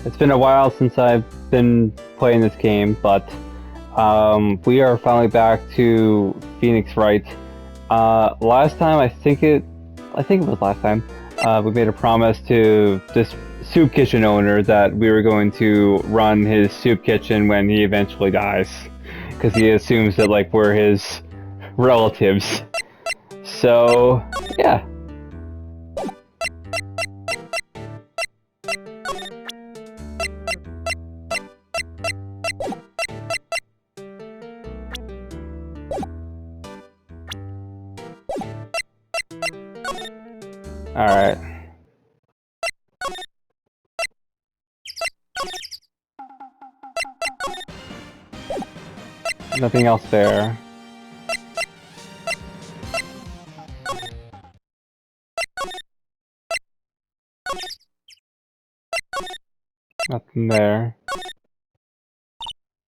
It's been a while since I've been playing this game, but we are finally back to Phoenix Wright. Last time, I think it was last time, we made a promise to this soup kitchen owner that we were going to run his soup kitchen when he eventually dies, because he assumes that like we're his relatives. So yeah. Alright. Nothing else there. Nothing there.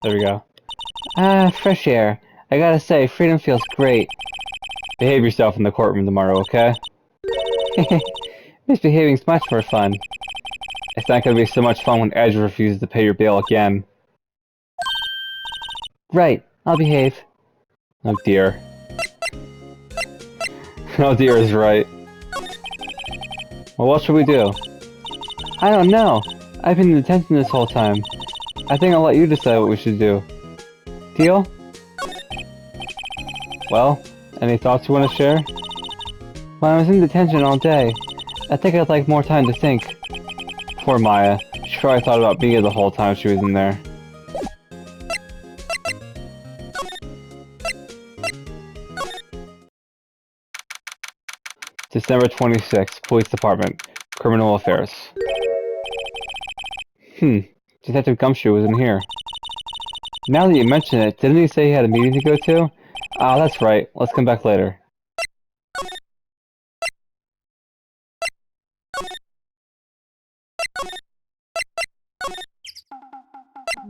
There we go. Ah, fresh air. I gotta say, freedom feels great. Behave yourself in the courtroom tomorrow, okay? Misbehaving's much more fun. It's not gonna be so much fun when Edge refuses to pay your bail again. Right, I'll behave. Oh dear. Oh dear is right. Well, what should we do? I don't know. I've been in detention this whole time. I think I'll let you decide what we should do. Deal? Well, any thoughts you want to share? Well, I was in detention all day. I think I'd like more time to think. Poor Maya. She probably thought about me the whole time she was in there. December 26th, Police Department. Criminal Affairs. Detective Gumshoe was in here. Now that you mention it, didn't he say he had a meeting to go to? Ah, that's right. Let's come back later.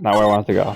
Not where I wanted to go.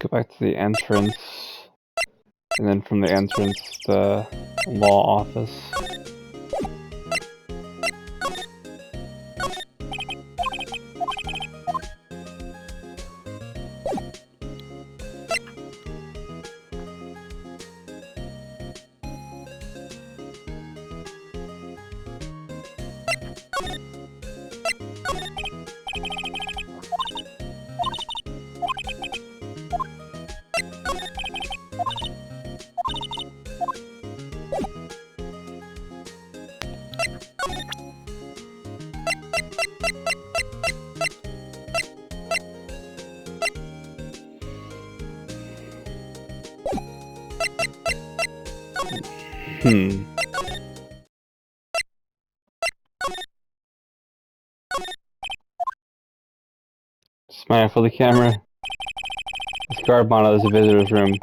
Go back to the entrance. And then from the entrance, the law office. Smile for the camera. This guard monitors the visitor's room.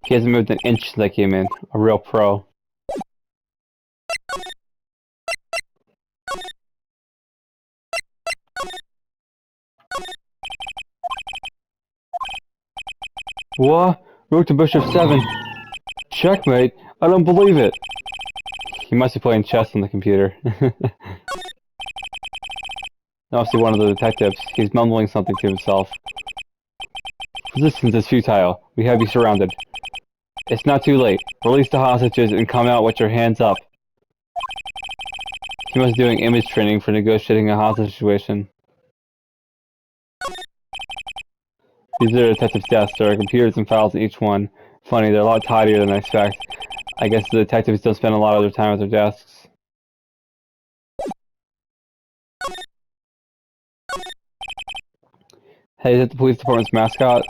He hasn't moved an inch since I came in. A real pro. What? Rook to bishop 7. Checkmate? I don't believe it. He must be playing chess on the computer. Obviously one of the detectives. He's mumbling something to himself. Resistance is futile. We have you surrounded. It's not too late. Release the hostages and come out with your hands up. He must be doing image training for negotiating a hostage situation. These are detectives' desks. There are computers and files in each one. Funny, they're a lot tidier than I expect. I guess the detectives don't spend a lot of their time at their desks. Hey, is it the police department's mascot?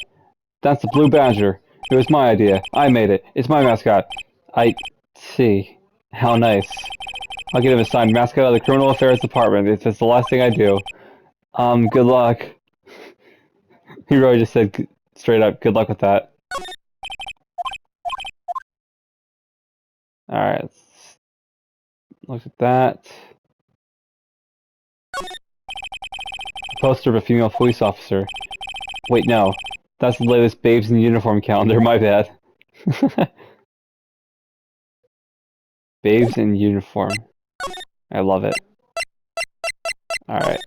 That's the Blue Badger. It was my idea. I made it. It's my mascot. I see. How nice. I'll get him assigned mascot of the Criminal Affairs Department. It's just the last thing I do. Good luck. He really just said straight up, good luck with that. Alright, let's look at that. Poster of a female police officer. Wait, no. That's the latest Babes in Uniform calendar, my bad. Babes in Uniform. I love it. Alright.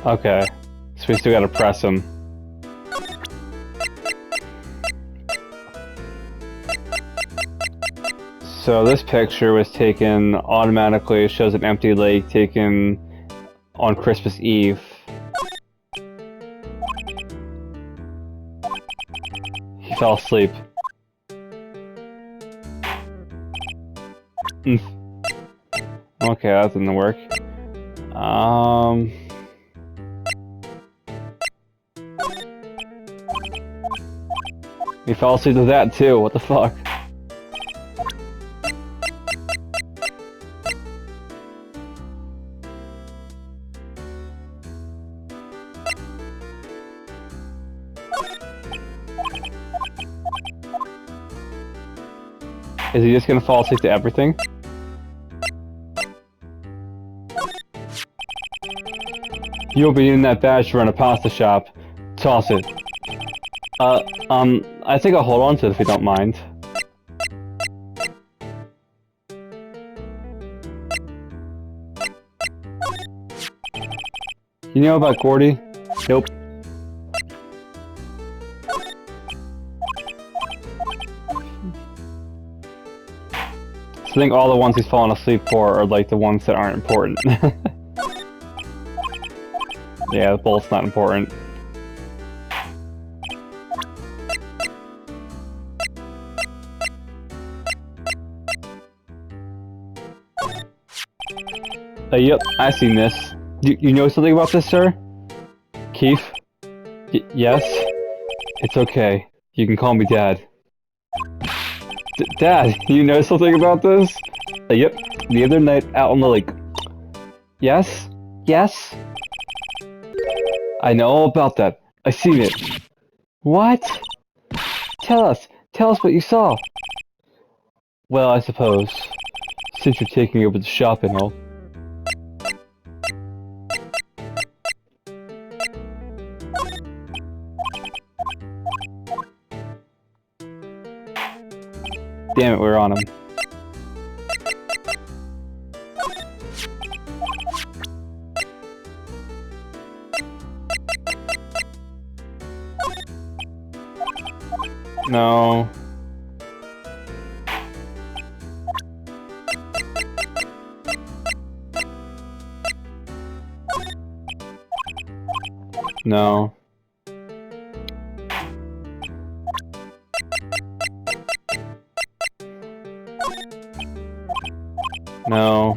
Okay. So we still gotta press him. So this picture was taken automatically. It shows an empty lake taken on Christmas Eve. He fell asleep. Okay, that didn't work. He fell asleep to that too, what the fuck? Is he just gonna fall asleep to everything? You'll be needing that badge to run a pasta shop. Toss it. I think I'll hold on to it if you don't mind. You know about Gordy? Nope. So I think all the ones he's fallen asleep for are like the ones that aren't important. Yeah, the bullet's not important. Yep, I've seen this. You know something about this, sir? Keith? Yes? It's okay. You can call me Dad. Dad, you know something about this? Yep, the other night out on the lake. Yes? Yes? I know all about that. I seen it. What? Tell us what you saw. Well, I suppose, since you're taking over the shop and all. Damn it, we're on him. No. No. No.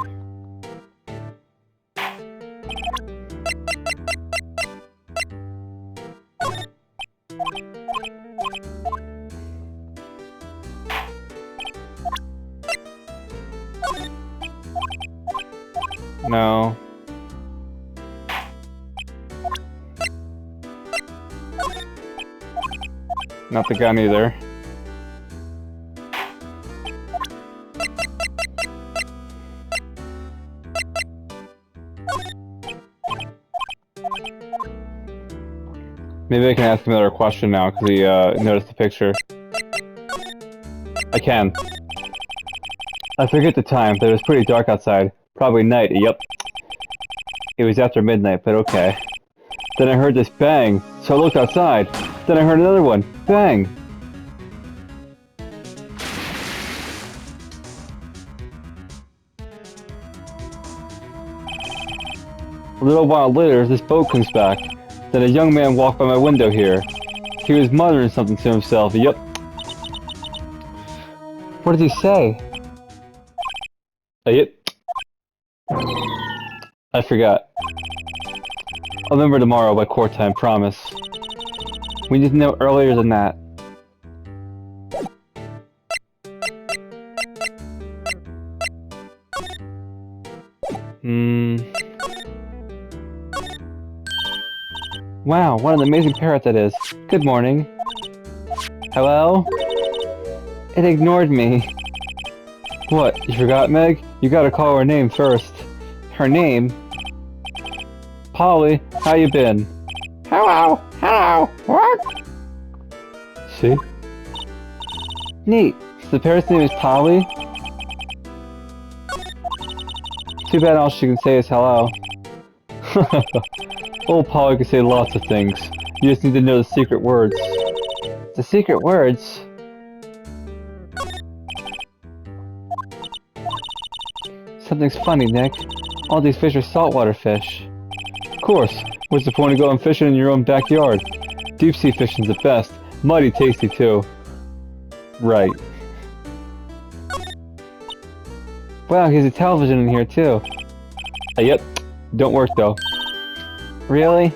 No. Not the gun either. Maybe I can ask him another question now, because he noticed the picture. I can. I forget the time, but it was pretty dark outside. Probably night, yep. It was after midnight, but okay. Then I heard this bang, so I looked outside. Then I heard another one. Bang! A little while later, this boat comes back. Then a young man walked by my window here. He was muttering something to himself. Yep. What did he say? Yep. I forgot. I'll remember tomorrow by court time, promise. We need to know earlier than that. Wow, what an amazing parrot that is. Good morning. Hello? It ignored me. What, you forgot, Meg? You gotta call her name first. Her name? Polly, how you been? Hello, hello, what? See? Neat. So the parrot's name is Polly? Too bad all she can say is hello. Old Polly can say lots of things. You just need to know the secret words. The secret words? Something's funny, Nick. All these fish are saltwater fish. Of course. What's the point of going fishing in your own backyard? Deep sea fishing's the best. Mighty tasty, too. Right. Wow, here's a television in here, too. Yep. Don't work, though. Really?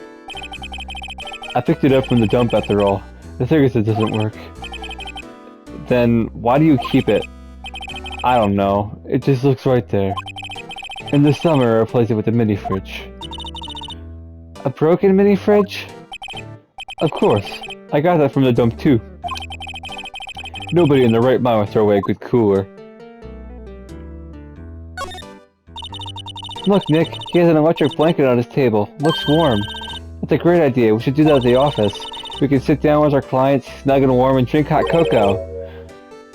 I picked it up from the dump after all. I figured it doesn't work. Then, why do you keep it? I don't know. It just looks right there. In the summer, I replaced it with a mini-fridge. A broken mini-fridge? Of course. I got that from the dump too. Nobody in their right mind would throw away a good cooler. Look, Nick. He has an electric blanket on his table. Looks warm. That's a great idea. We should do that at the office. We can sit down with our clients, snug and warm, and drink hot cocoa.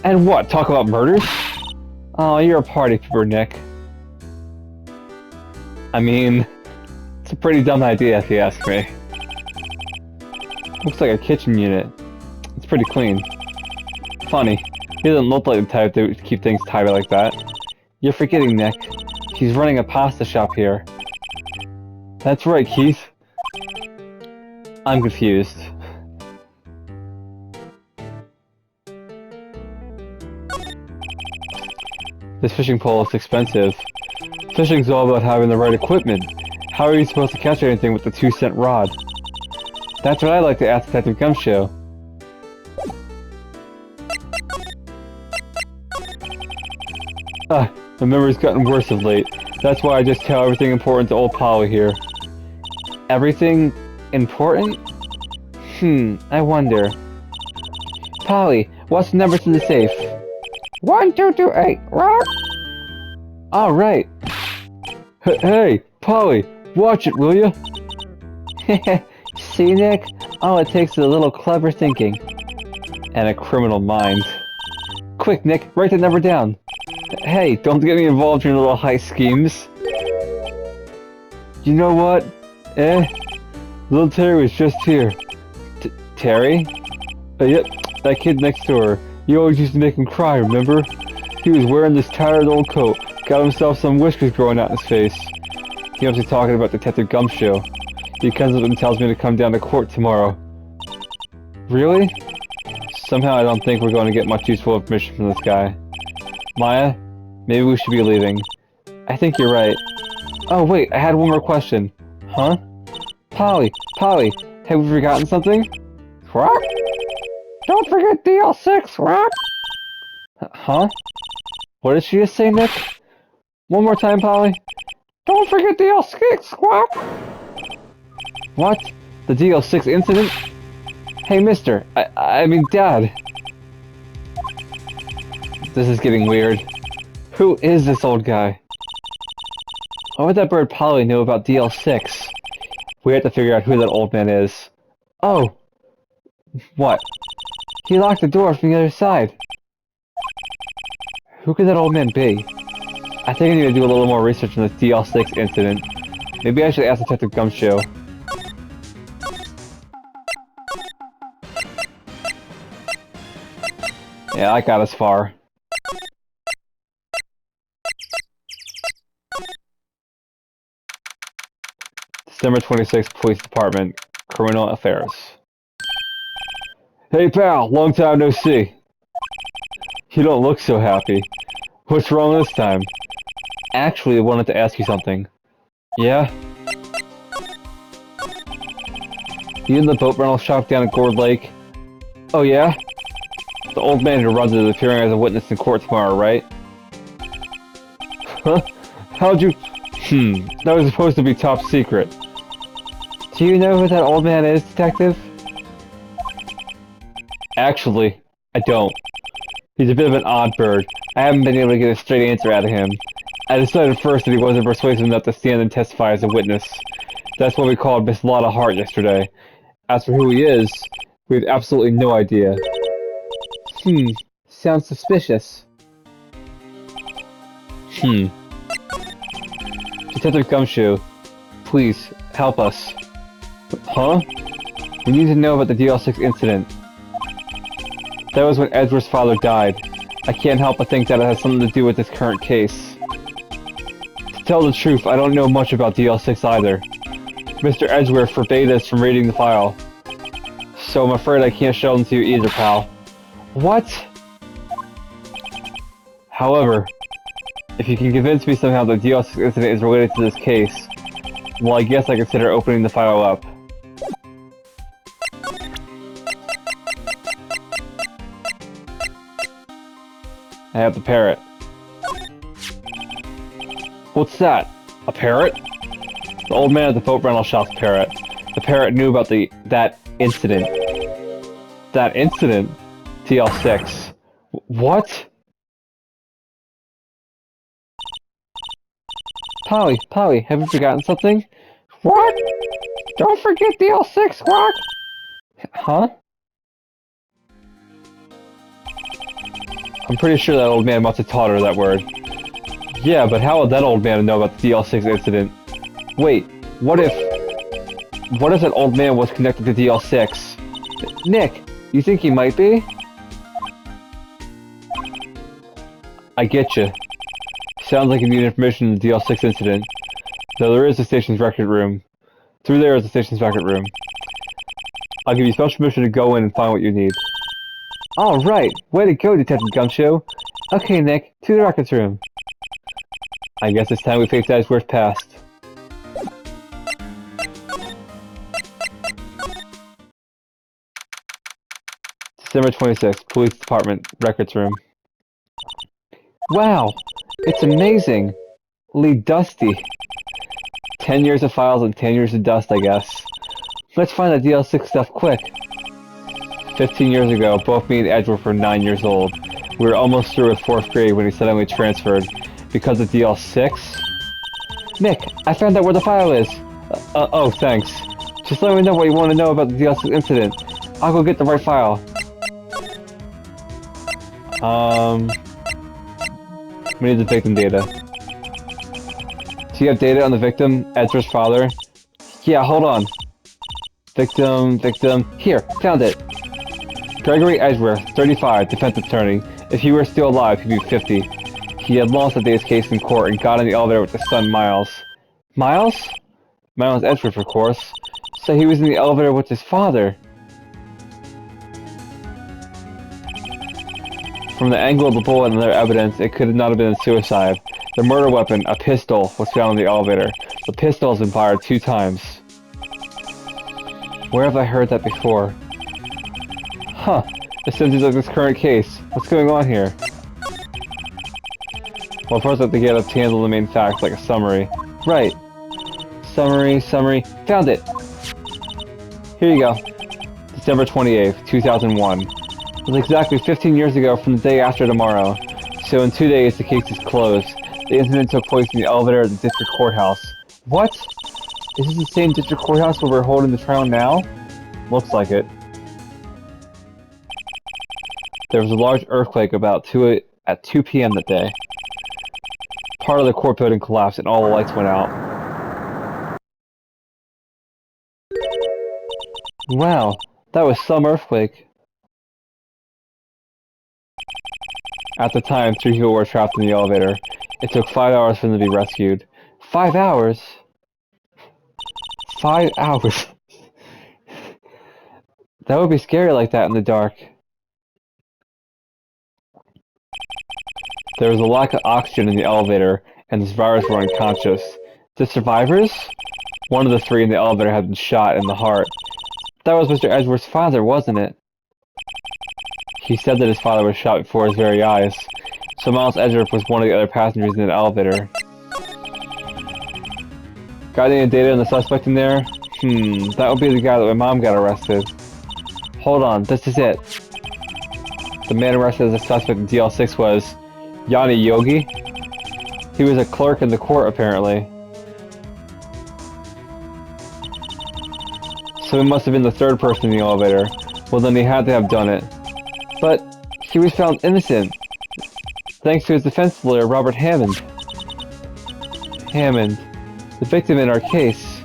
And what? Talk about murders? Oh, you're a party pooper, Nick. I mean, it's a pretty dumb idea if you ask me. Looks like a kitchen unit. It's pretty clean. Funny, he doesn't look like the type that would keep things tidy like that. You're forgetting, Nick. He's running a pasta shop here. That's right, Keith. I'm confused. This fishing pole is expensive. Fishing's all about having the right equipment. How are you supposed to catch anything with the 2-cent rod? That's what I like to ask Detective Gumshoe. My memory's gotten worse of late. That's why I just tell everything important to old Polly here. Everything important? I wonder. Polly, what's the number to the safe? 1228, rock! Alright. Hey, Polly, watch it, will ya? See, Nick? All it takes is a little clever thinking. And a criminal mind. Quick, Nick, write that number down. Hey, don't get me involved in your little heist schemes. You know what? Little Terry was just here. Terry? Yep, that kid next door. You always used to make him cry, remember? He was wearing this tired old coat, got himself some whiskers growing out in his face. He must be talking about Detective Gumshoe. He comes up and tells me to come down to court tomorrow. Really? Somehow I don't think we're going to get much useful information from this guy. Maya, maybe we should be leaving. I think you're right. Oh wait, I had one more question. Huh? Polly, have we forgotten something? What? Don't forget DL6, what? Huh? What did she just say, Nick? One more time, Polly. Don't forget DL6, what? What? The DL6 incident? Hey, mister. I mean, Dad. This is getting weird. Who is this old guy? What would that bird Polly know about DL6? We have to figure out who that old man is. Oh! What? He locked the door from the other side. Who could that old man be? I think I need to do a little more research on this DL6 incident. Maybe I should ask Detective Gumshoe. Yeah, I got us far. December 26th, Police Department, Criminal Affairs. Hey pal, long time no see. You don't look so happy. What's wrong this time? Actually, I wanted to ask you something. Yeah? You in the boat rental shop down at Gourd Lake? Oh yeah? The old man who runs it is appearing as a witness in court tomorrow, right? Huh? How'd you... that was supposed to be top secret. Do you know who that old man is, Detective? Actually, I don't. He's a bit of an odd bird. I haven't been able to get a straight answer out of him. I decided first that he wasn't persuasive enough to stand and testify as a witness. That's what we called Miss Lotta Hart yesterday. As for who he is, we have absolutely no idea. Sounds suspicious. Detective Gumshoe, please, help us. Huh? We need to know about the DL6 incident. That was when Edward's father died. I can't help but think that it has something to do with this current case. To tell the truth, I don't know much about DL6 either. Mr. Edgeworth forbade us from reading the file. So I'm afraid I can't show them to you either, pal. What? However, if you can convince me somehow the DL6 incident is related to this case, well, I guess I consider opening the file up. I have the parrot. What's that? A parrot? The old man at the boat rental shop's parrot. The parrot knew about that incident. That incident? TL6. What? Polly, have you forgotten something? What? Don't forget DL6, what? Huh? I'm pretty sure that old man must have taught her that word. Yeah, but how would that old man know about the DL6 incident? Wait, what if that old man was connected to DL6? Nick, you think he might be? I get you. Sounds like you need information on the DL6 incident. Though there is the station's record room. Through there is the station's record room. I'll give you special permission to go in and find what you need. Alright, way to go, Detective Gumshoe. Okay, Nick, to the records room. I guess it's time we face Edgeworth's past. December 26th, Police Department, Records Room. Wow! It's amazing! Lee Dusty. 10 years of files and 10 years of dust, I guess. Let's find the DL6 stuff quick. 15 years ago, both me and Edgeworth were 9 years old. We were almost through with 4th grade when he suddenly transferred. Because of DL6? Nick, I found out where the file is! Oh, thanks. Just let me know what you want to know about the DL6 incident. I'll go get the right file. We need the victim data. Do you have data on the victim, Edgeworth's father? Yeah, hold on. Victim... Here, found it! Gregory Edgeworth, 35, defense attorney. If he were still alive, he'd be 50. He had lost the day's case in court and got in the elevator with his son Miles. Miles? Miles Edgeworth, of course. So he was in the elevator with his father. From the angle of the bullet and other evidence, it could not have been a suicide. The murder weapon, a pistol, was found in the elevator. The pistol has been fired 2 times. Where have I heard that before? Huh. The symptoms of this current case. What's going on here? Well, first I have to get up to handle the main facts, like a summary. Right. Summary. Found it! Here you go. December 28th, 2001. It was exactly 15 years ago from the day after tomorrow. So in 2 days, the case is closed. The incident took place in the elevator at the district courthouse. What? Is this the same district courthouse where we're holding the trial now? Looks like it. There was a large earthquake at 2 p.m. that day. Part of the court building collapsed and all the lights went out. Wow, that was some earthquake. At the time, 3 people were trapped in the elevator. It took 5 hours for them to be rescued. 5 hours? 5 hours? That would be scary like that in the dark. There was a lack of oxygen in the elevator, and the survivors were unconscious. The survivors? One of the 3 in the elevator had been shot in the heart. That was Mr. Edgeworth's father, wasn't it? He said that his father was shot before his very eyes. So Miles Edgeworth was one of the other passengers in the elevator. Got any data on the suspect in there? That would be the guy that my mom got arrested. Hold on, this is it. The man arrested as a suspect in DL6 was Yanni Yogi. He was a clerk in the court, apparently. So he must have been the 3rd person in the elevator. Well, then he had to have done it. But he was found innocent, thanks to his defense lawyer, Robert Hammond. Hammond, the victim in our case.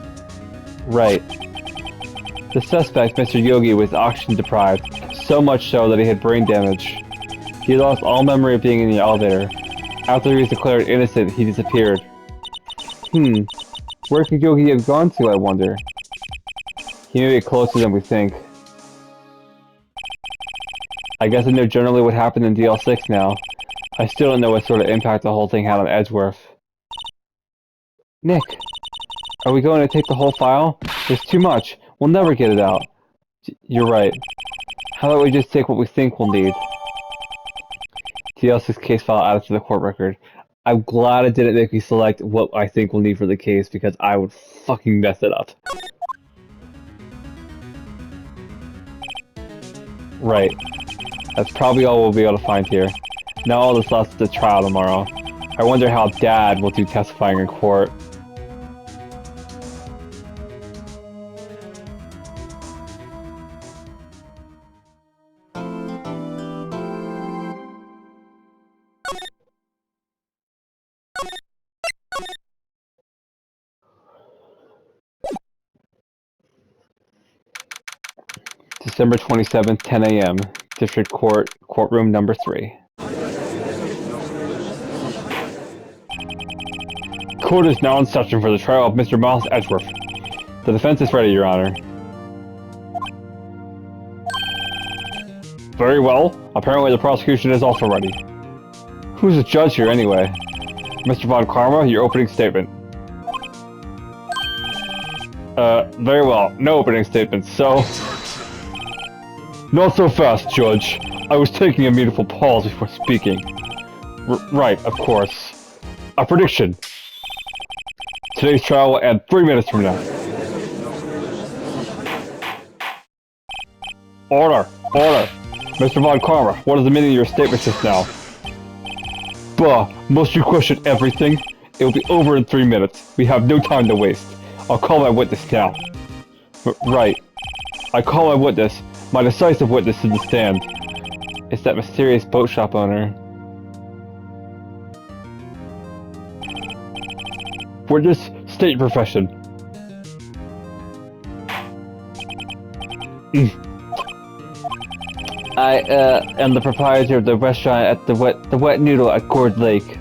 Right. The suspect, Mr. Yogi, was oxygen deprived, so much so that he had brain damage. He lost all memory of being in the elevator. After he was declared innocent, he disappeared. Where could Yogi have gone to, I wonder? He may be closer than we think. I guess I know generally what happened in DL6 now. I still don't know what sort of impact the whole thing had on Edgeworth. Nick, are we going to take the whole file? There's too much. We'll never get it out. You're right. How about we just take what we think we'll need? DL6 case file added to the court record. I'm glad it didn't make me select what I think we'll need for the case because I would fucking mess it up. Right. That's probably all we'll be able to find here. Now all that's left is the trial tomorrow. I wonder how Dad will do testifying in court. December 27th, 10 a.m. District Court, Courtroom Number 3. Court is now in session for the trial of Mr. Miles Edgeworth. The defense is ready, Your Honor. Very well. Apparently the prosecution is also ready. Who's the judge here, anyway? Mr. Von Karma, your opening statement. Very well. No opening statements, so... Not so fast, Judge. I was taking a meaningful pause before speaking. Right, of course. A prediction. Today's trial will end 3 minutes from now. Order! Order! Mr. Von Karma, what is the meaning of your statement just now? Bah, must you question everything? It will be over in 3 minutes. We have no time to waste. I'll call my witness now. Right. I call my witness, my decisive witness to the stand. It's that mysterious boat shop owner. Witness, state your profession. I am the proprietor of the restaurant at the Wet Noodle at Gourd Lake.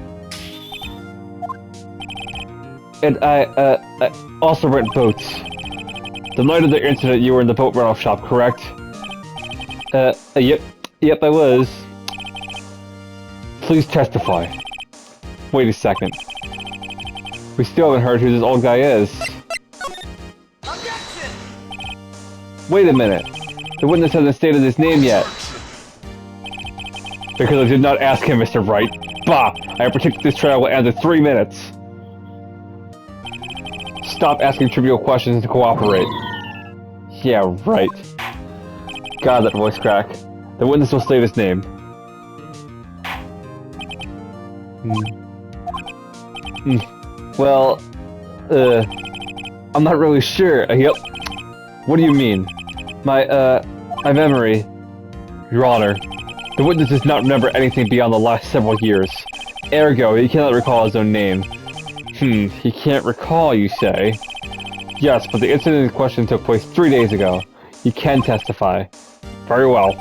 And I also rent boats. The night of the incident, you were in the boat rental shop, correct? Yep, I was. Please testify. Wait a second. We still haven't heard who this old guy is. Objection! Wait a minute. The witness hasn't stated his name yet. Because I did not ask him, Mr. Wright. Bah! I predict this trial will end in 3 minutes. Stop asking trivial questions to cooperate. Yeah, right. God, that voice crack. The witness will state his name. Well, I'm not really sure. Yep. What do you mean? My memory, Your Honor. The witness does not remember anything beyond the last several years. Ergo, he cannot recall his own name. He can't recall, you say? Yes, but the incident in question took place 3 days ago. He can testify. Very well.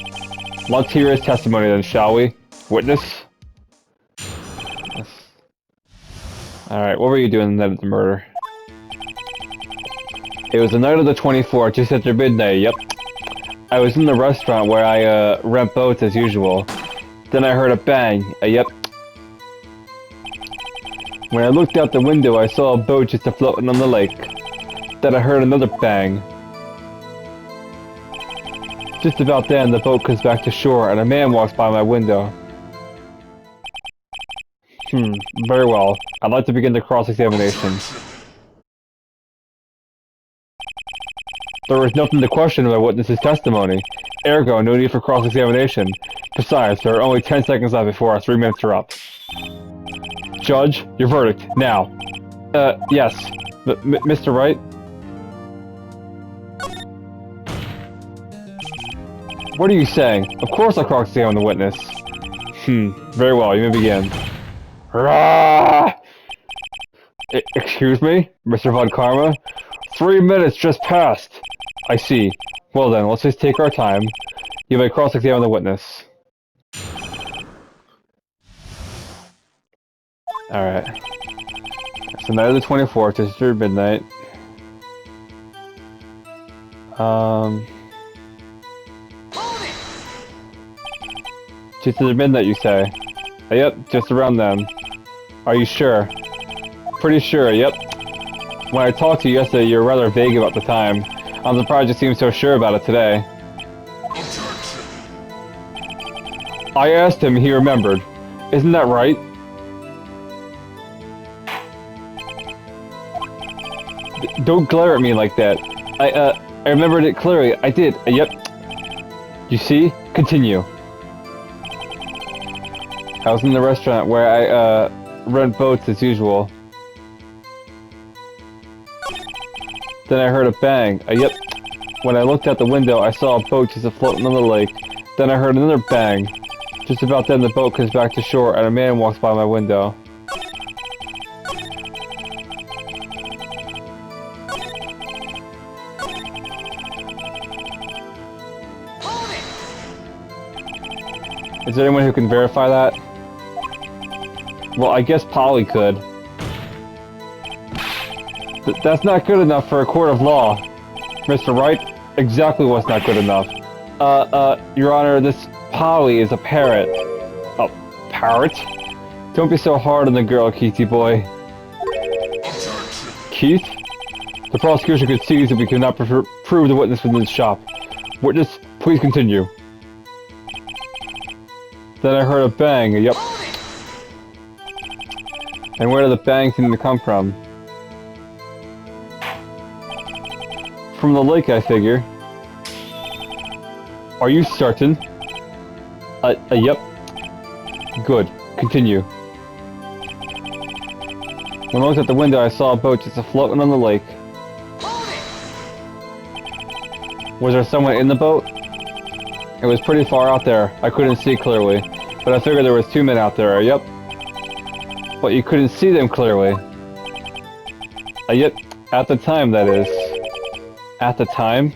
Let's hear his testimony then, shall we? Witness? Yes. Alright, what were you doing the night of the murder? It was the night of the 24th, just after midnight, yep. I was in the restaurant where I, rent boats as usual. Then I heard a bang, yep. When I looked out the window, I saw a boat just floating on the lake. Then I heard another bang. Just about then, the boat comes back to shore and a man walks by my window. Very well. I'd like to begin the cross-examination. There was nothing to question about witness's testimony. Ergo, no need for cross-examination. Besides, there are only 10 seconds left before our 3 minutes are up. Judge, your verdict, now. Yes. Mr. Wright? What are you saying? Of course I'll cross-examine the witness. Very well, you may begin. Hurrah! Excuse me, Mr. Von Karma? 3 minutes just passed. I see. Well then, let's just take our time. You may cross-examine the witness. Alright. So night of the 24th, just through midnight. Just after midnight, you say? Yep, just around then. Are you sure? Pretty sure, yep. When I talked to you yesterday, you were rather vague about the time. I'm surprised you seem so sure about it today. I asked him, he remembered. Isn't that right? Don't glare at me like that. I remembered it clearly. I did. Yep. You see? Continue. I was in the restaurant where I, rent boats as usual. Then I heard a bang. Yep. When I looked out the window, I saw a boat just floating on the lake. Then I heard another bang. Just about then, the boat comes back to shore and a man walks by my window. Is there anyone who can verify that? Well, I guess Polly could. That's not good enough for a court of law. Mr. Wright, exactly what's not good enough. Your Honor, this Polly is a parrot. A parrot? Don't be so hard on the girl, Keithy boy. Keith? The prosecution concedes that we cannot prove the witness within the shop. Witness, please continue. Then I heard a bang, yep. And where did the bang seem to come from? From the lake, I figure. Are you certain? Yep. Good. Continue. When I looked at the window, I saw a boat just floating on the lake. Was there someone in the boat? It was pretty far out there. I couldn't see clearly. But I figured there was 2 men out there. Yep. But you couldn't see them clearly. Yep. At the time, that is. At the time?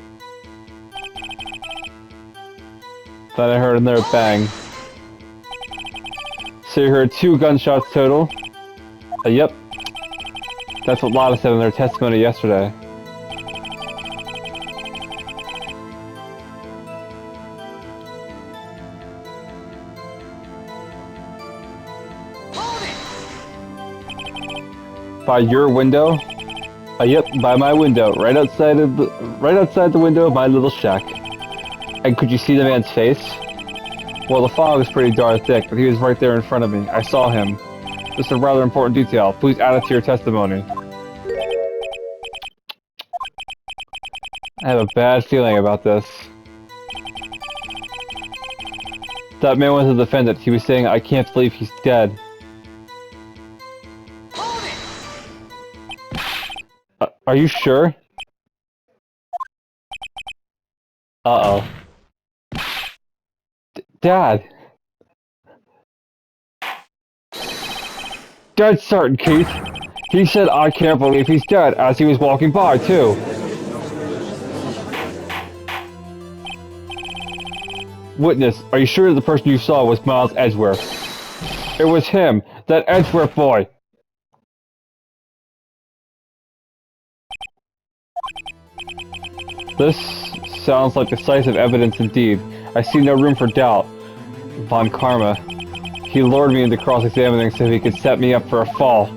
Then I heard another bang. So you heard 2 gunshots total? Yep. That's what Lotta said in their testimony yesterday. By your window? Yep, by my window, right outside the window of my little shack. And could you see the man's face? Well, the fog was pretty darn thick, but he was right there in front of me. I saw him. This is a rather important detail. Please add it to your testimony. I have a bad feeling about this. That man was the defendant. He was saying, I can't believe he's dead. Are you sure? Uh-oh. Dad! Dead certain, Keith! He said I can't believe he's dead as he was walking by, too. Witness, are you sure the person you saw was Miles Edgeworth? It was him, that Edgeworth boy! This sounds like decisive evidence indeed. I see no room for doubt. Von Karma. He lured me into cross-examining so he could set me up for a fall.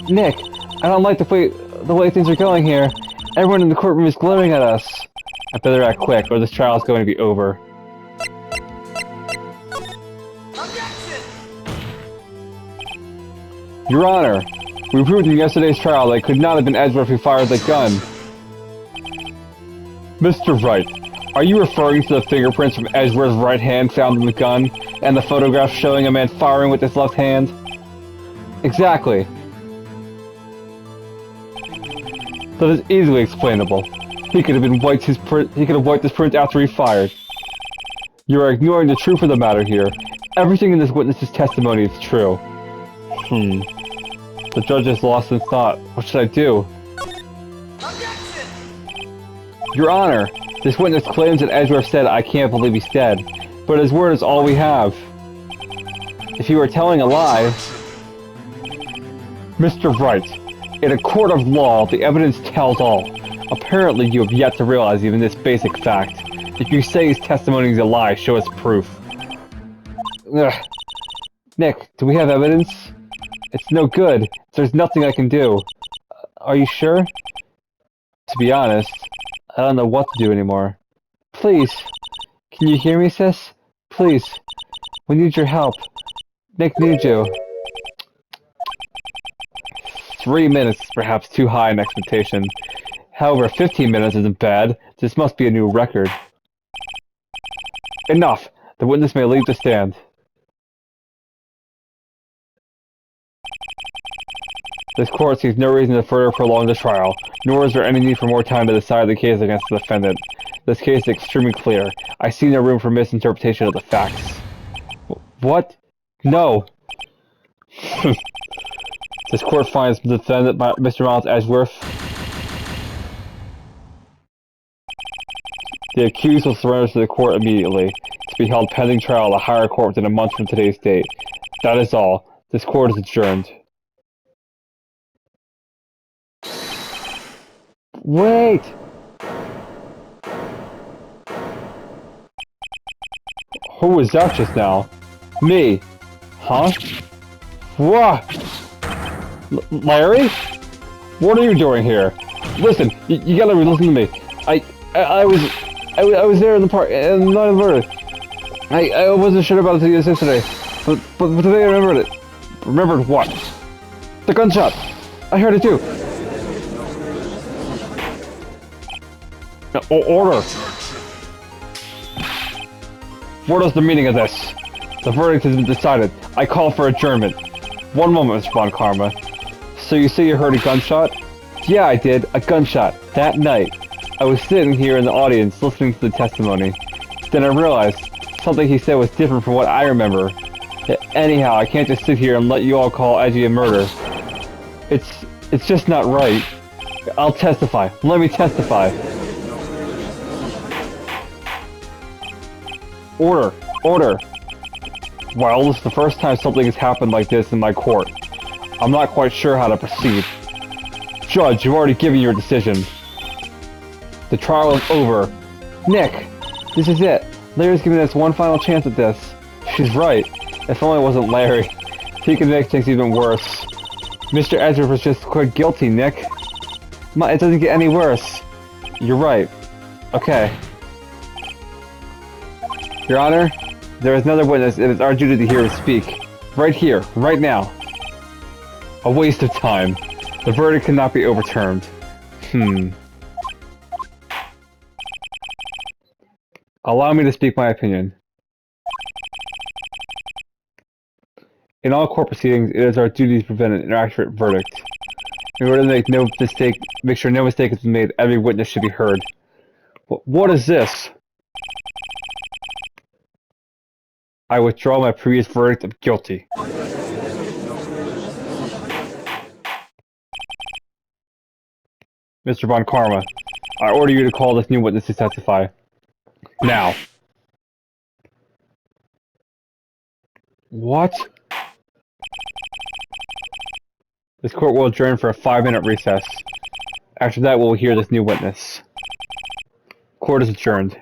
Nick, I don't like the way things are going here. Everyone in the courtroom is glaring at us. I better act quick, or this trial is going to be over. Objection! Your Honor, we proved in yesterday's trial that it could not have been Edgeworth who fired the gun. Mr. Wright, are you referring to the fingerprints from Edgeworth's right hand found in the gun, and the photograph showing a man firing with his left hand? Exactly. That is easily explainable. He could have wiped his print after he fired. You are ignoring the truth of the matter here. Everything in this witness's testimony is true. The judge is lost in thought. What should I do? Objection! Your Honor, this witness claims that Edgeworth said, "I can't believe he's dead," but his word is all we have. If he were telling a lie... Mr. Wright, in a court of law, the evidence tells all. Apparently, you have yet to realize even this basic fact. If you say his testimony is a lie, show us proof. Ugh. Nick, do we have evidence? It's no good. There's nothing I can do. Are you sure? To be honest, I don't know what to do anymore. Please. Can you hear me, sis? Please. We need your help. Nick needs you. 3 minutes is perhaps too high an expectation. However, 15 minutes isn't bad. This must be a new record. Enough! The witness may leave the stand. This court sees no reason to further prolong the trial, nor is there any need for more time to decide the case against the defendant. This case is extremely clear. I see no room for misinterpretation of the facts. What? No! This court finds the defendant, Mr. Miles Edgeworth. The accused will surrender to the court immediately, to be held pending trial at a higher court within a month from today's date. That is all. This court is adjourned. Wait! Who was that just now? Me. Huh? What? Larry? What are you doing here? Listen, you gotta listen to me. I was there in the park, and not in murder. I wasn't sure about it yesterday, but today I remembered it. Remembered what? The gunshot! I heard it too! Order! What is the meaning of this? The verdict has been decided. I call for adjournment. One moment, Mr. Von Karma. So you say you heard a gunshot? Yeah, I did. A gunshot. That night. I was sitting here in the audience listening to the testimony. Then I realized something he said was different from what I remember. Anyhow, I can't just sit here and let you all call Edgy a murder. It's just not right. I'll testify. Let me testify. Order! Order! Well, this is the first time something has happened like this in my court. I'm not quite sure how to proceed. Judge, you've already given your decision. The trial is over. Nick! This is it. Larry's giving us one final chance at this. She's right. If only it wasn't Larry. He could make things even worse. Mr. Edgeworth was just quite guilty, Nick. It doesn't get any worse. You're right. Okay. Your Honor, there is another witness, and it's our duty to hear him speak. Right here, right now. A waste of time. The verdict cannot be overturned. Allow me to speak my opinion. In all court proceedings, it is our duty to prevent an inaccurate verdict. In order to make sure no mistake has been made, every witness should be heard. What is this? I withdraw my previous verdict of guilty. Mr. Von Karma, I order you to call this new witness to testify. Now. What? This court will adjourn for a 5-minute recess. After that, we'll hear this new witness. Court is adjourned.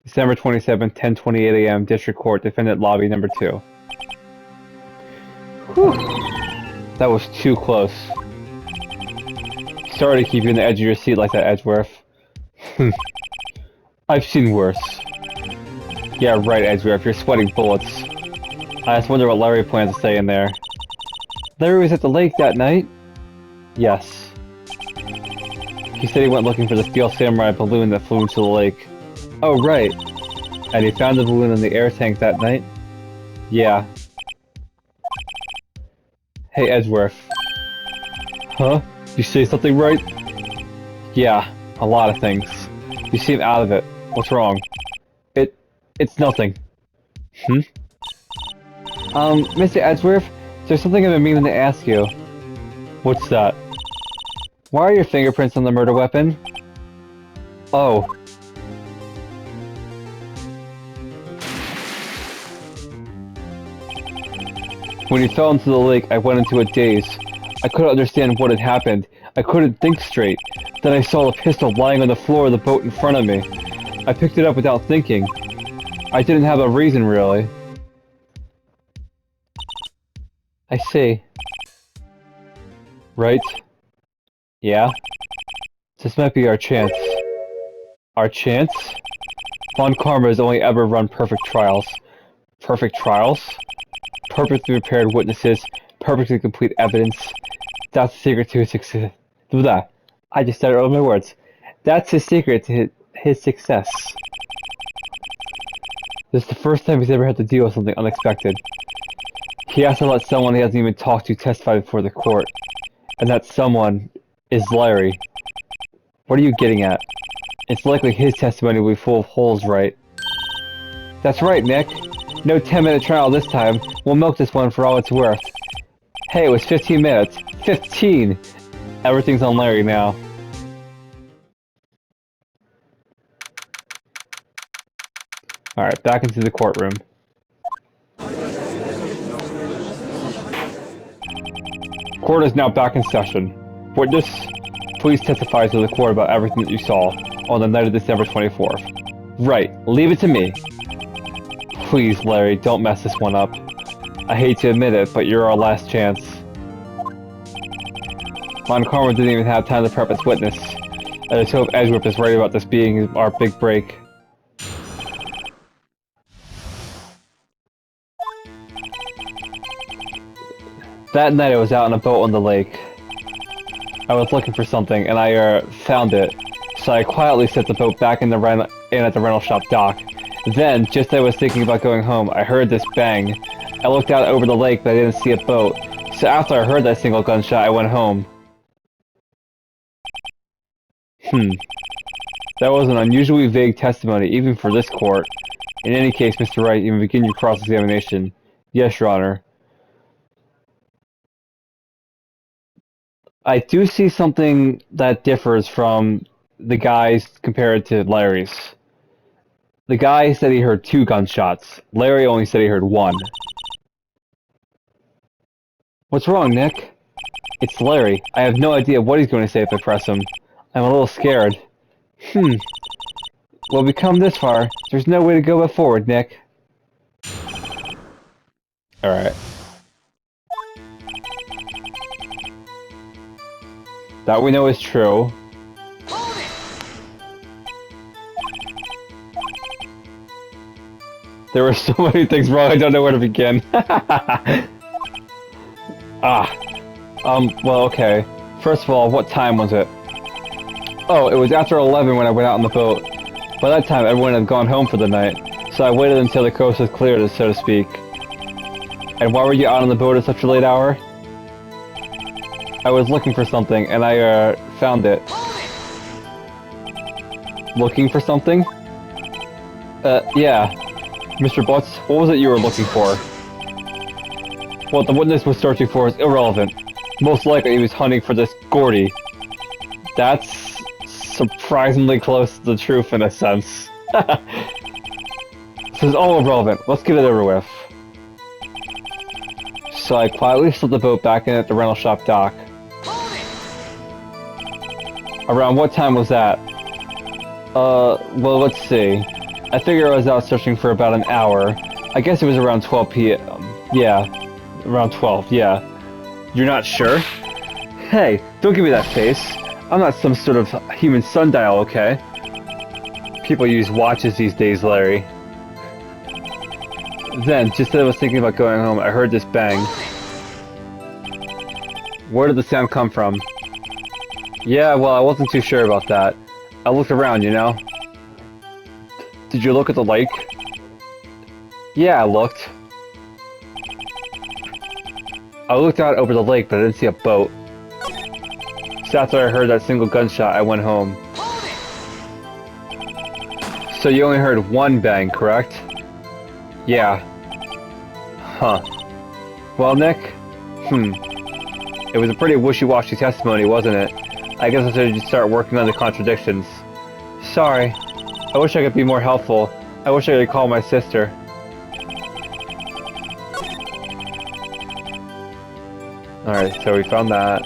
December 27, 10:28 a.m. District Court, Defendant Lobby Number 2. Whew. That was too close. Sorry to keep you on the edge of your seat like that, Edgeworth. I've seen worse. Yeah, right, Edgeworth. You're sweating bullets. I just wonder what Larry plans to say in there. Larry was at the lake that night? Yes. He said he went looking for the Steel Samurai balloon that flew into the lake. Oh, right. And he found the balloon in the air tank that night? Yeah. Hey, Edgeworth. Huh? You say something right? Yeah, a lot of things. You seem out of it. What's wrong? It's nothing. Mr. Edgeworth, there's something I've been meaning to ask you. What's that? Why are your fingerprints on the murder weapon? Oh. When he fell into the lake, I went into a daze. I couldn't understand what had happened. I couldn't think straight. Then I saw a pistol lying on the floor of the boat in front of me. I picked it up without thinking. I didn't have a reason, really. I see. Right? Yeah? This might be our chance. Our chance? Von Karma has only ever run perfect trials. Perfect trials? Perfectly prepared witnesses, perfectly complete evidence. That's the secret to his success. Blah. I just said all my words. That's his secret to his success. This is the first time he's ever had to deal with something unexpected. He has to let someone he hasn't even talked to testify before the court. And that someone is Larry. What are you getting at? It's likely his testimony will be full of holes, right? That's right, Nick. No 10-minute trial this time. We'll milk this one for all it's worth. Hey, it was 15 minutes. 15! Everything's on Larry now. Alright, back into the courtroom. Court is now back in session. Witness, please testify to the court about everything that you saw on the night of December 24th. Right, leave it to me. Please, Larry, don't mess this one up. I hate to admit it, but you're our last chance. Von Karma didn't even have time to prep his witness. I just hope Edgeworth is right about this being our big break. That night I was out on a boat on the lake. I was looking for something, and I found it. So I quietly set the boat back in at the rental shop dock. Then, just as I was thinking about going home, I heard this bang. I looked out over the lake, but I didn't see a boat. So after I heard that single gunshot, I went home. That was an unusually vague testimony, even for this court. In any case, Mr. Wright, you may begin your cross-examination. Yes, Your Honor. I do see something that differs from the guys compared to Larry's. The guy said he heard 2 gunshots. Larry only said he heard 1. What's wrong, Nick? It's Larry. I have no idea what he's going to say if I press him. I'm a little scared. Well, we come this far. There's no way to go but forward, Nick. Alright. That we know is true. There were so many things wrong, I don't know where to begin. Well, okay. First of all, what time was it? Oh, it was after 11 when I went out on the boat. By that time, everyone had gone home for the night, so I waited until the coast was cleared, so to speak. And why were you out on the boat at such a late hour? I was looking for something, and I, found it. Looking for something? Yeah. Mr. Butts, what was it you were looking for? What the witness was searching for is irrelevant. Most likely he was hunting for this Gordy. That's surprisingly close to the truth in a sense. This is all irrelevant. Let's get it over with. So I quietly slid the boat back in at the rental shop dock. Around what time was that? Well, let's see. I figure I was out searching for about an hour. I guess it was around 12 p.m. Yeah, around 12, yeah. You're not sure? Hey, don't give me that face. I'm not some sort of human sundial, okay? People use watches these days, Larry. Then, just as I was thinking about going home, I heard this bang. Where did the sound come from? Yeah, well, I wasn't too sure about that. I looked around, you know? Did you look at the lake? Yeah, I looked. I looked out over the lake, but I didn't see a boat. So after I heard that single gunshot, I went home. So you only heard one bang, correct? Yeah. Huh. Well, Nick? It was a pretty wishy-washy testimony, wasn't it? I guess I should just start working on the contradictions. Sorry. I wish I could be more helpful. I wish I could call my sister. Alright, so we found that.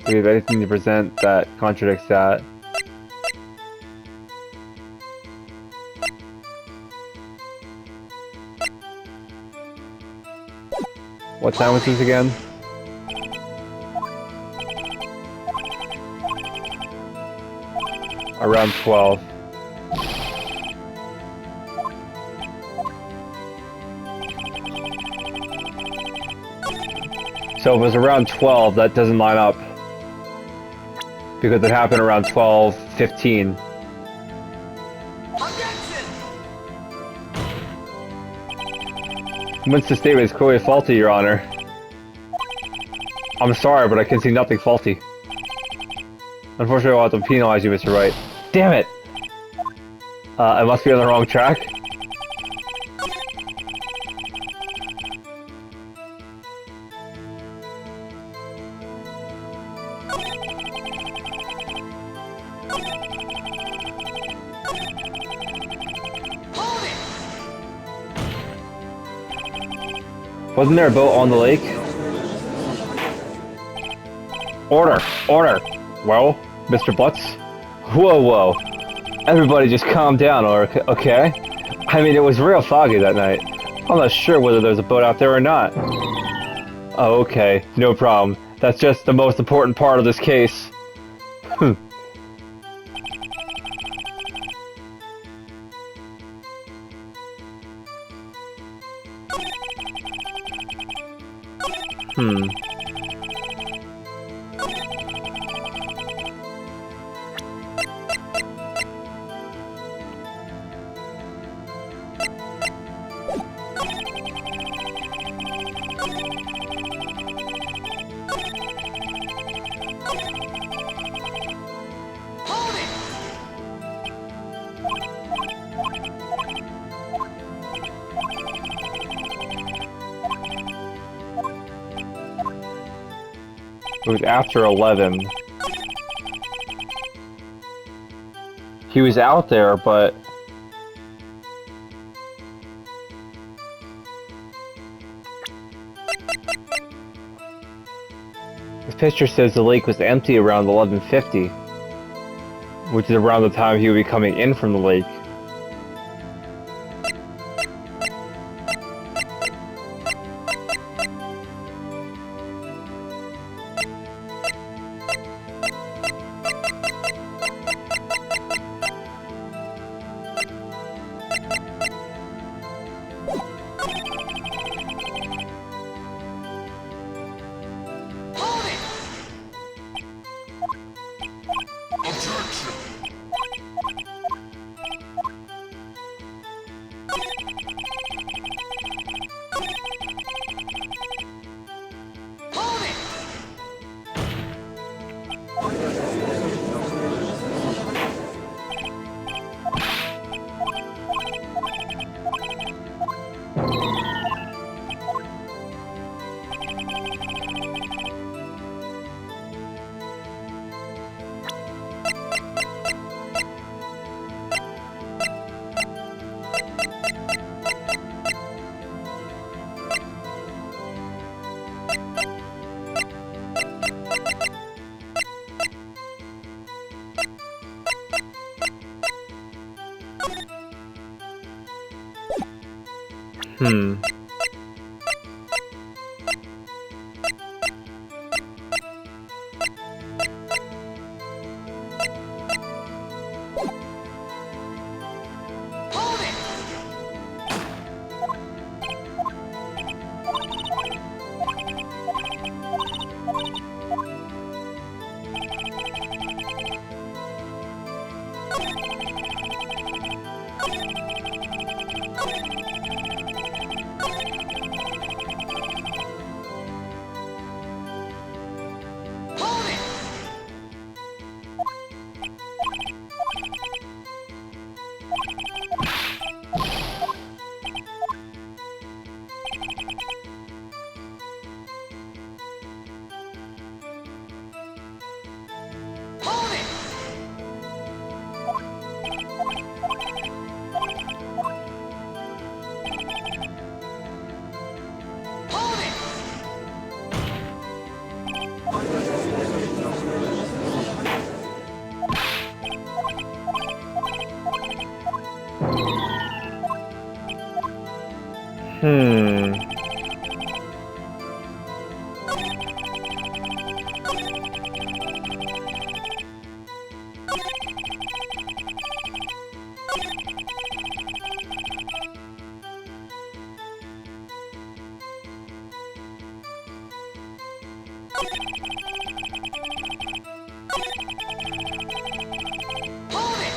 Do we have anything to present that contradicts that? What time was this again? Around 12. So if it was around 12, that doesn't line up. Because it happened around 12:15. Winston's statement is clearly faulty, Your Honor. I'm sorry, but I can see nothing faulty. Unfortunately, I'll have to penalize you, Mr. Wright. Damn it! I must be on the wrong track. Wasn't there a boat on the lake? Order! Order! Well, Mr. Butts? Whoa, whoa. Everybody just calm down, okay? I mean, it was real foggy that night. I'm not sure whether there's a boat out there or not. Oh, okay. No problem. That's just the most important part of this case. It was after 11. He was out there, but... This picture says the lake was empty around 11:50, which is around the time he would be coming in from the lake. Hold it! Hold it! Hold it! Hold it! Hold it!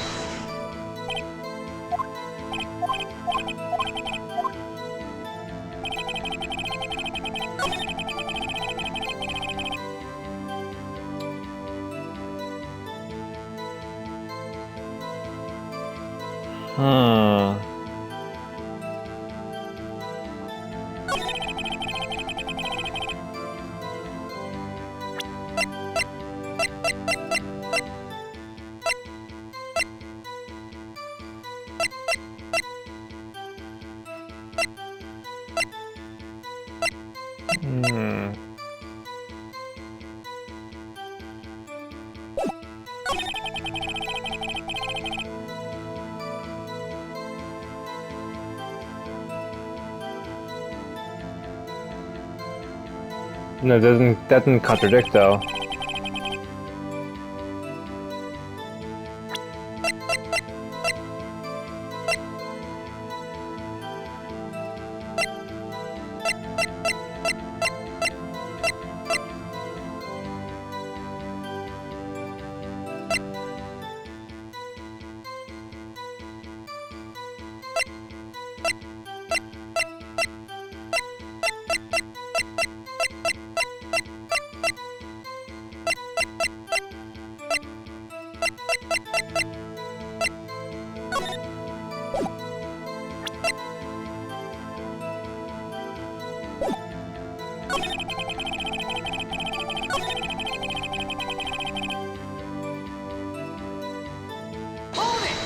No, that doesn't contradict though. Hold it!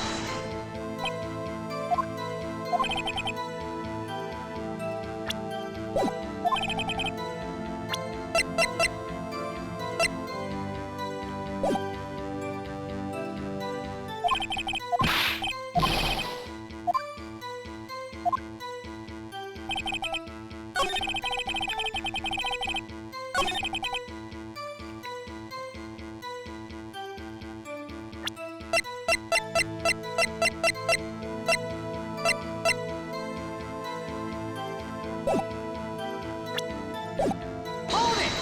Hold it!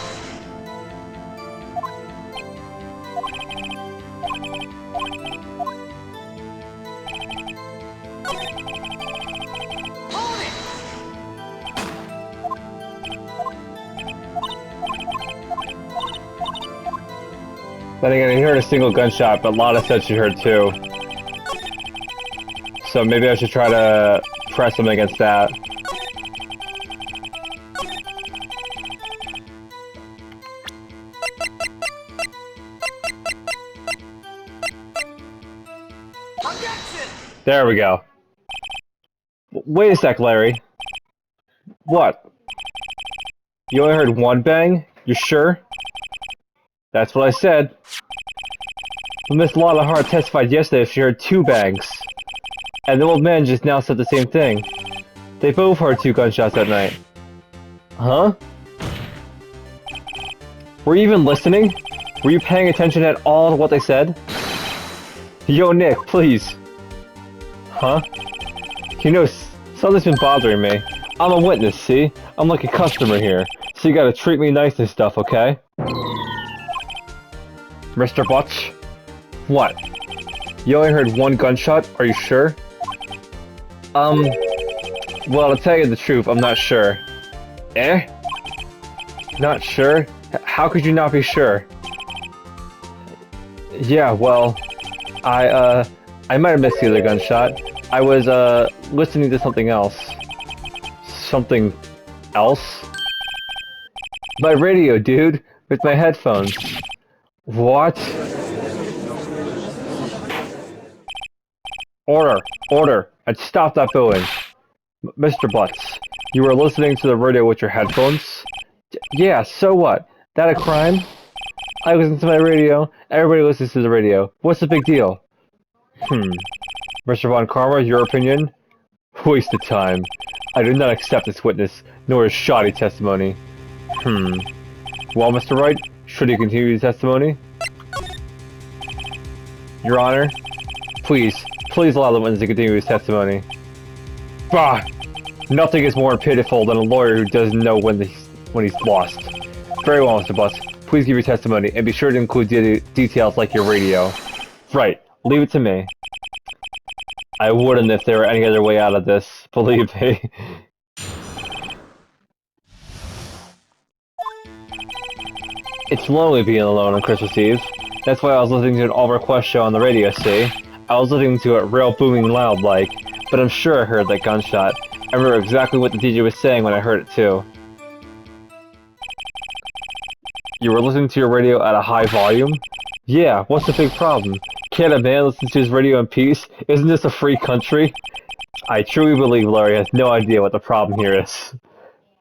Hold it! Then again, he heard a single gunshot, but Lana said she heard two. So maybe I should try to press him against that. Objection! There we go. Wait a sec, Larry. What? You only heard one bang? You sure? That's what I said. But Miss Lana Hart testified yesterday she heard two bangs. And the old man just now said the same thing. They both heard 2 gunshots that night. Huh? Were you even listening? Were you paying attention at all to what they said? Yo, Nick, please. Huh? You know, something's been bothering me. I'm a witness, see? I'm like a customer here, so you gotta treat me nice and stuff, okay? Mr. Butch? What? You only heard 1 gunshot? Are you sure? Well, to tell you the truth, I'm not sure. Eh? Not sure? How could you not be sure? Yeah, well, I might have missed the other gunshot. I was, listening to something else. Something else? My radio, dude! With my headphones. What? Order! Order! And stop that booing! Mr. Butts, you were listening to the radio with your headphones? Yeah, so what? That a crime? I listen to my radio. Everybody listens to the radio. What's the big deal? Mr. Von Karma, your opinion? Waste of time. I do not accept this witness, nor his shoddy testimony. Well, Mr. Wright, should he continue his testimony? Your Honor, please allow the witness to continue his testimony. Bah! Nothing is more pitiful than a lawyer who doesn't know when he's lost. Very well, Mr. Butts. Please give your testimony, and be sure to include details like your radio. Right, leave it to me. I wouldn't if there were any other way out of this, believe me. It's lonely being alone on Christmas Eve. That's why I was listening to an all-request show on the radio, see? I was listening to it real booming loud like, but I'm sure I heard that gunshot. I remember exactly what the DJ was saying when I heard it too. You were listening to your radio at a high volume? Yeah, what's the big problem? Can't a man listen to his radio in peace? Isn't this a free country? I truly believe Larry has no idea what the problem here is.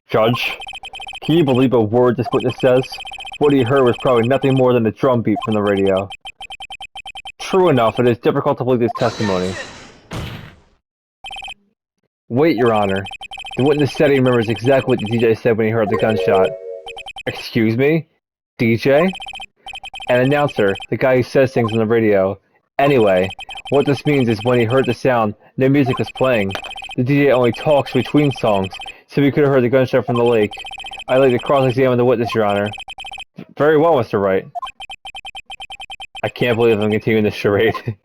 Judge, can you believe a word this witness says? What he heard was probably nothing more than a drum beat from the radio. True enough, it is difficult to believe his testimony. Wait, Your Honor. The witness said he remembers exactly what the DJ said when he heard the gunshot. Excuse me? DJ? An announcer, the guy who says things on the radio. Anyway, what this means is when he heard the sound, no music was playing. The DJ only talks between songs, so we could have heard the gunshot from the lake. I'd like to cross-examine the witness, Your Honor. Very well, Mr. Wright. I can't believe I'm continuing this charade.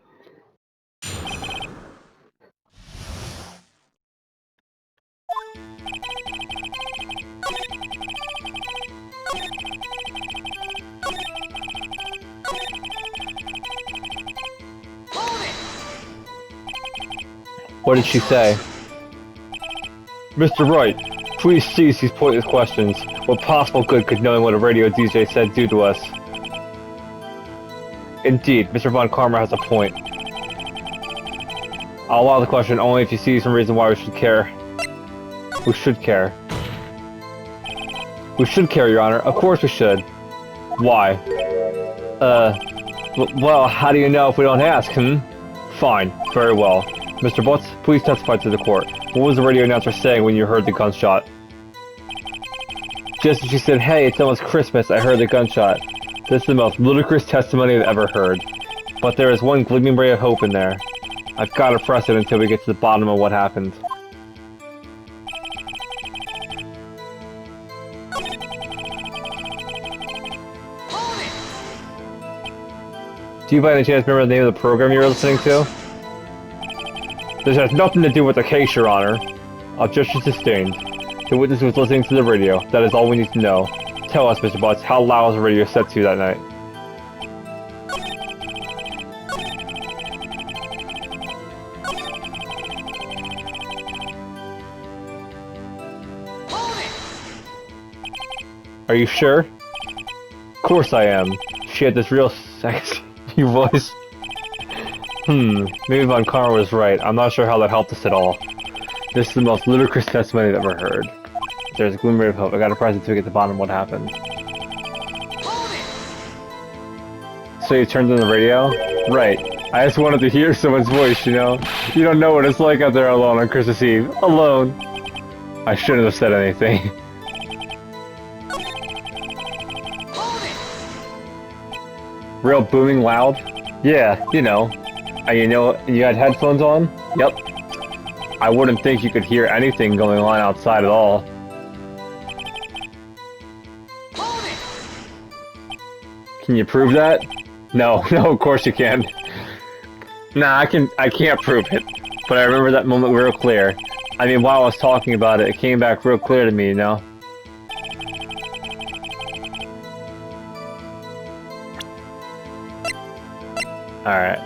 What did she say? Mr. Wright, please cease these pointless questions. What possible good could knowing what a radio DJ said do to us? Indeed, Mr. Von Karma has a point. I'll allow the question only if you see some reason why we should care. We should care. We should care, Your Honor. Of course we should. Why? Well, how do you know if we don't ask, Fine. Very well. Mr. Butts, please testify to the court. What was the radio announcer saying when you heard the gunshot? Just as she said, hey, it's almost Christmas, I heard the gunshot. This is the most ludicrous testimony I've ever heard. But there is one gleaming ray of hope in there. I've got to press it until we get to the bottom of what happened. Do you by any chance remember the name of the program you were listening to? This has nothing to do with the case, Your Honor. Objection sustained. The witness was listening to the radio. That is all we need to know. Tell us, Mr. Butts, how loud was the radio set to that night? Are you sure? Of course I am. She had this real sexy voice. Maybe Von Karma was right. I'm not sure how that helped us at all. This is the most ludicrous testimony I've ever heard. There's a glimmer of hope. I gotta press it to get to the bottom of what happened. So you turned on the radio? Right. I just wanted to hear someone's voice, you know? You don't know what it's like out there alone on Christmas Eve. Alone. I shouldn't have said anything. Hold it! Real booming loud? Yeah, you know. And you know, you had headphones on? Yep. I wouldn't think you could hear anything going on outside at all. Hold it! Can you prove that? No, no, of course you can. Nah, I can't prove it. But I remember that moment real clear. I mean, while I was talking about it, it came back real clear to me, you know? Alright.